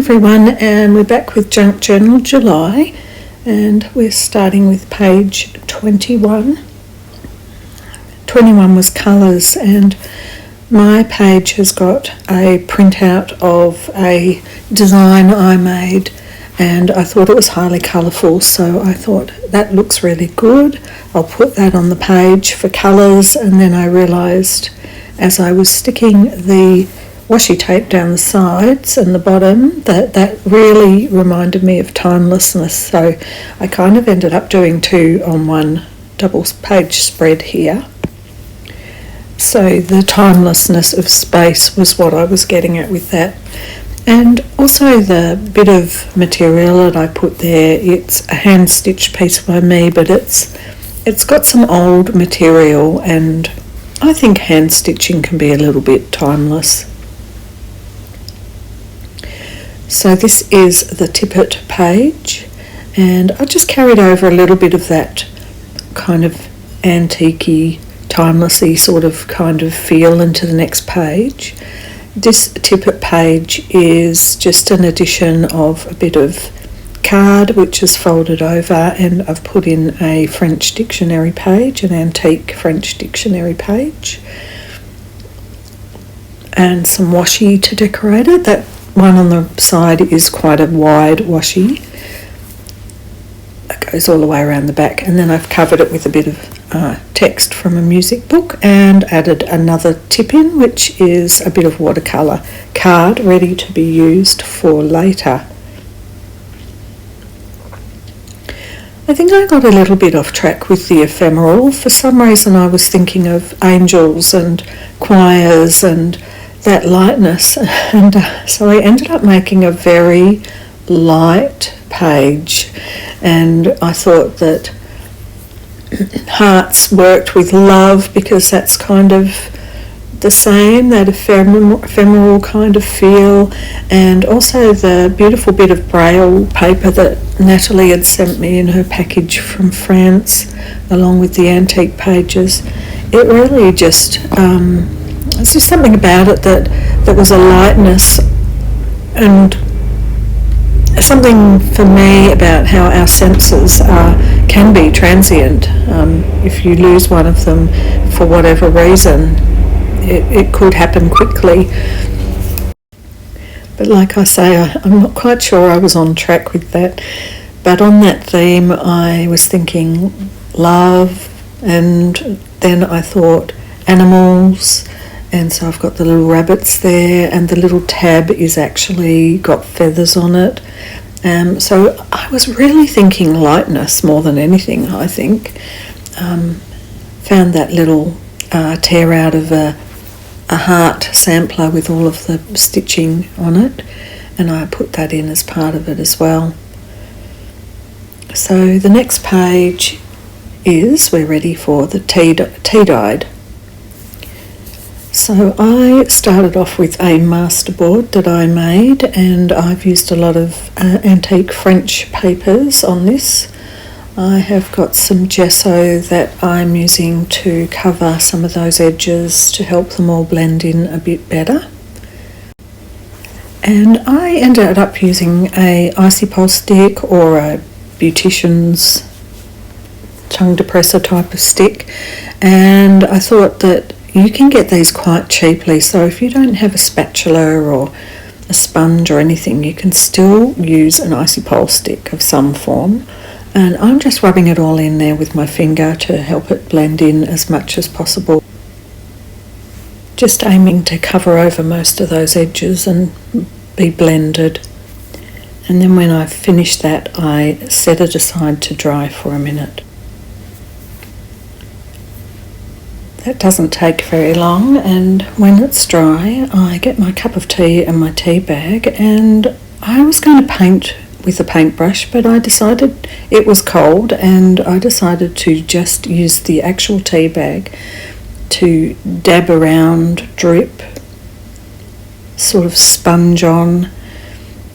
everyone, and we're back with Junk Journal July, and we're starting with page 21. 21 was colours, and my page has got a printout of a design I made, and I thought it was highly colourful, so I thought that looks really good. I'll put that on the page for colours, and then I realised as I was sticking the washi tape down the sides and the bottom that really reminded me of timelessness, so I kind of ended up doing two on one double page spread here. So the timelessness of space was what I was getting at with that. And also the bit of material that I put there, it's a hand stitched piece by me, but it's got some old material, and I think hand stitching can be a little bit timeless. So this is the Tippett page, and I just carried over a little bit of that kind of antique-y, timelessy sort of kind of feel into the next page. This Tippett page is just an addition of a bit of card which is folded over, and I've put in a French dictionary page, an antique French dictionary page, and some washi to decorate it. That one on the side is quite a wide washi that goes all the way around the back, and then I've covered it with a bit of text from a music book and added another tip in, which is a bit of watercolour card ready to be used for later. I think I got a little bit off track with the ephemeral. For some reason I was thinking of angels and choirs and that lightness, and so I ended up making a very light page, and I thought that hearts worked with love because that's kind of the same, that ephemeral kind of feel, and also the beautiful bit of braille paper that Natalie had sent me in her package from France along with the antique pages. It really just it's just something about it that was a lightness, and something for me about how our senses can be transient. If you lose one of them for whatever reason, it could happen quickly. But like I say, I'm not quite sure I was on track with that. But on that theme, I was thinking love, and then I thought animals, and so I've got the little rabbits there, and the little tab is actually got feathers on it. So I was really thinking lightness more than anything, I think. Found that little tear out of a heart sampler with all of the stitching on it, and I put that in as part of it as well. So the next page is, we're ready for the tea-dyed. So I started off with a masterboard that I made, and I've used a lot of antique French papers on this. I have got some gesso that I'm using to cover some of those edges to help them all blend in a bit better. And I ended up using a icy pole stick or a beautician's tongue depressor type of stick, and I thought that you can get these quite cheaply, so if you don't have a spatula or a sponge or anything, you can still use an icy pole stick of some form. And I'm just rubbing it all in there with my finger to help it blend in as much as possible. Just aiming to cover over most of those edges and be blended. And then when I've finished that, I set it aside to dry for a minute. That doesn't take very long, and when it's dry I get my cup of tea and my tea bag, and I was going to paint with a paintbrush, but I decided it was cold, and I decided to just use the actual tea bag to dab around, drip, sort of sponge on.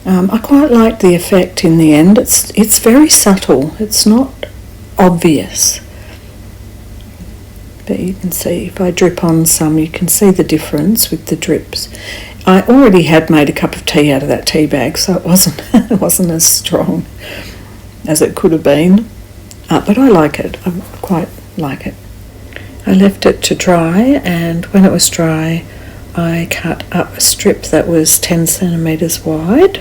I quite like the effect in the end. It's very subtle, it's not obvious. But you can see, if I drip on some, you can see the difference with the drips. I already had made a cup of tea out of that tea bag, so it wasn't as strong as it could have been. But I like it. I quite like it. I left it to dry, and when it was dry, I cut up a strip that was 10 centimetres wide.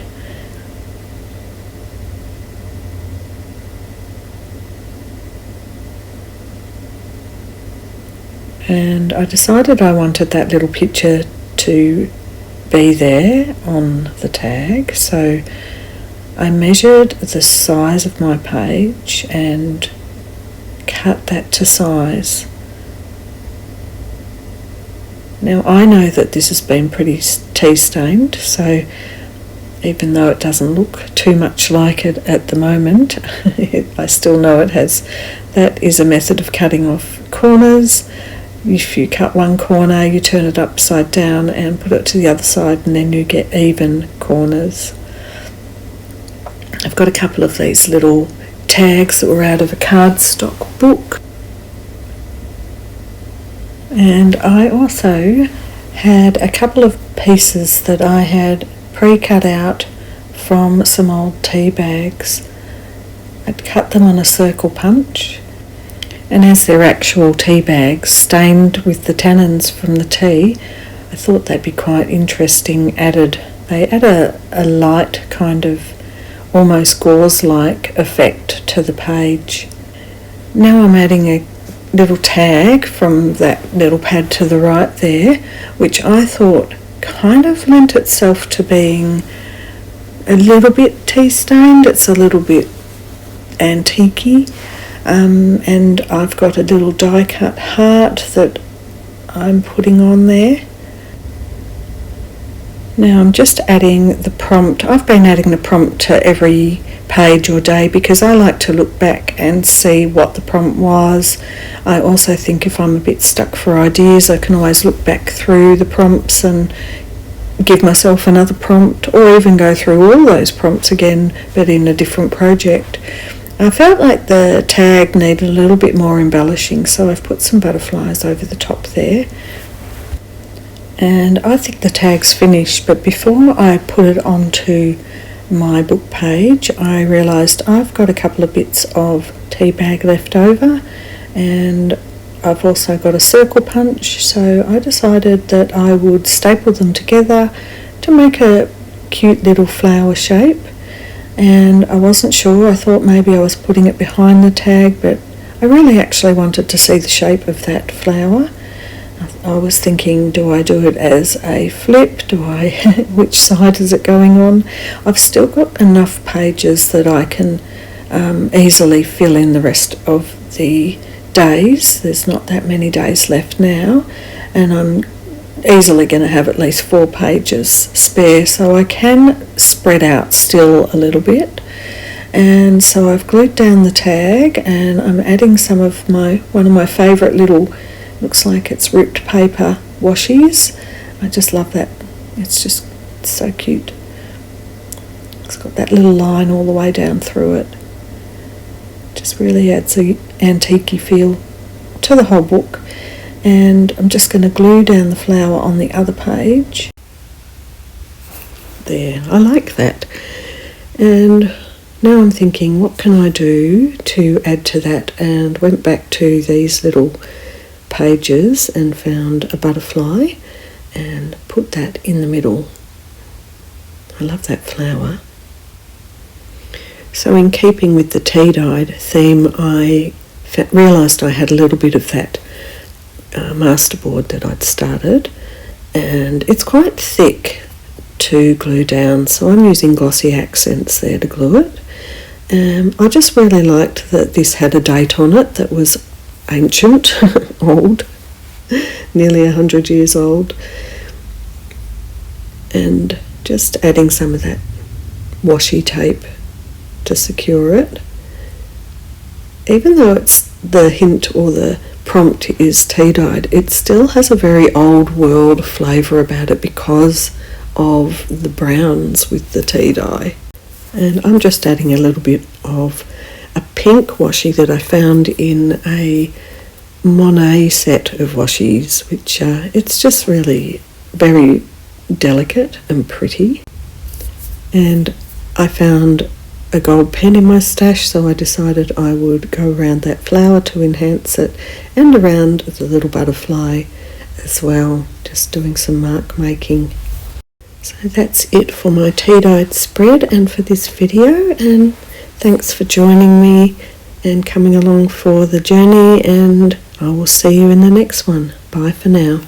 And I decided I wanted that little picture to be there on the tag, so I measured the size of my page and cut that to size. Now I know that this has been pretty tea stained, so even though it doesn't look too much like it at the moment, I still know it has. That is a method of cutting off corners. If you cut one corner, you turn it upside down and put it to the other side, and then you get even corners. I've got a couple of these little tags that were out of a cardstock book. And I also had a couple of pieces that I had pre-cut out from some old tea bags. I'd cut them on a circle punch, and as they're actual tea bags stained with the tannins from the tea, I thought they'd be quite interesting. They add a light kind of almost gauze-like effect to the page. Now I'm adding a little tag from that little pad to the right there, which I thought kind of lent itself to being a little bit tea stained. It's a little bit antique-y, and I've got a little die cut heart that I'm putting on there. Now I'm just adding the prompt. I've been adding the prompt to every page or day because I like to look back and see what the prompt was. I also think if I'm a bit stuck for ideas, I can always look back through the prompts and give myself another prompt, or even go through all those prompts again but in a different project. I felt like the tag needed a little bit more embellishing, so I've put some butterflies over the top there. And I think the tag's finished, but before I put it onto my book page, I realised I've got a couple of bits of tea bag left over, and I've also got a circle punch, so I decided that I would staple them together to make a cute little flower shape. And I wasn't sure, I thought maybe I was putting it behind the tag, but I really actually wanted to see the shape of that flower. I was thinking, do I do it as a flip? Which side is it going on? I've still got enough pages that I can easily fill in the rest of the days. There's not that many days left now, and I'm easily going to have at least 4 pages spare, so I can spread out still a little bit. And so I've glued down the tag, and I'm adding some of one of my favourite little, looks like it's ripped paper washies. I just love that. It's just so cute. It's got that little line all the way down through it. Just really adds an antique-y feel to the whole book. And I'm just going to glue down the flower on the other page. There, I like that. And now I'm thinking, what can I do to add to that? And went back to these little pages and found a butterfly and put that in the middle. I love that flower. So in keeping with the tea-dyed theme, I realised I had a little bit of that masterboard that I'd started, and it's quite thick to glue down, so I'm using glossy accents there to glue it. I just really liked that this had a date on it that was ancient, old, nearly 100 years old, and just adding some of that washi tape to secure it. Even though it's the hint or the prompt is tea-dyed, it still has a very old world flavour about it because of the browns with the tea dye. And I'm just adding a little bit of a pink washi that I found in a Monet set of washies, which it's just really very delicate and pretty. And I found a gold pen in my stash, so I decided I would go around that flower to enhance it, and around the little butterfly as well, just doing some mark making. So that's it for my tea-dyed spread and for this video, and thanks for joining me and coming along for the journey, and I will see you in the next one. Bye for now.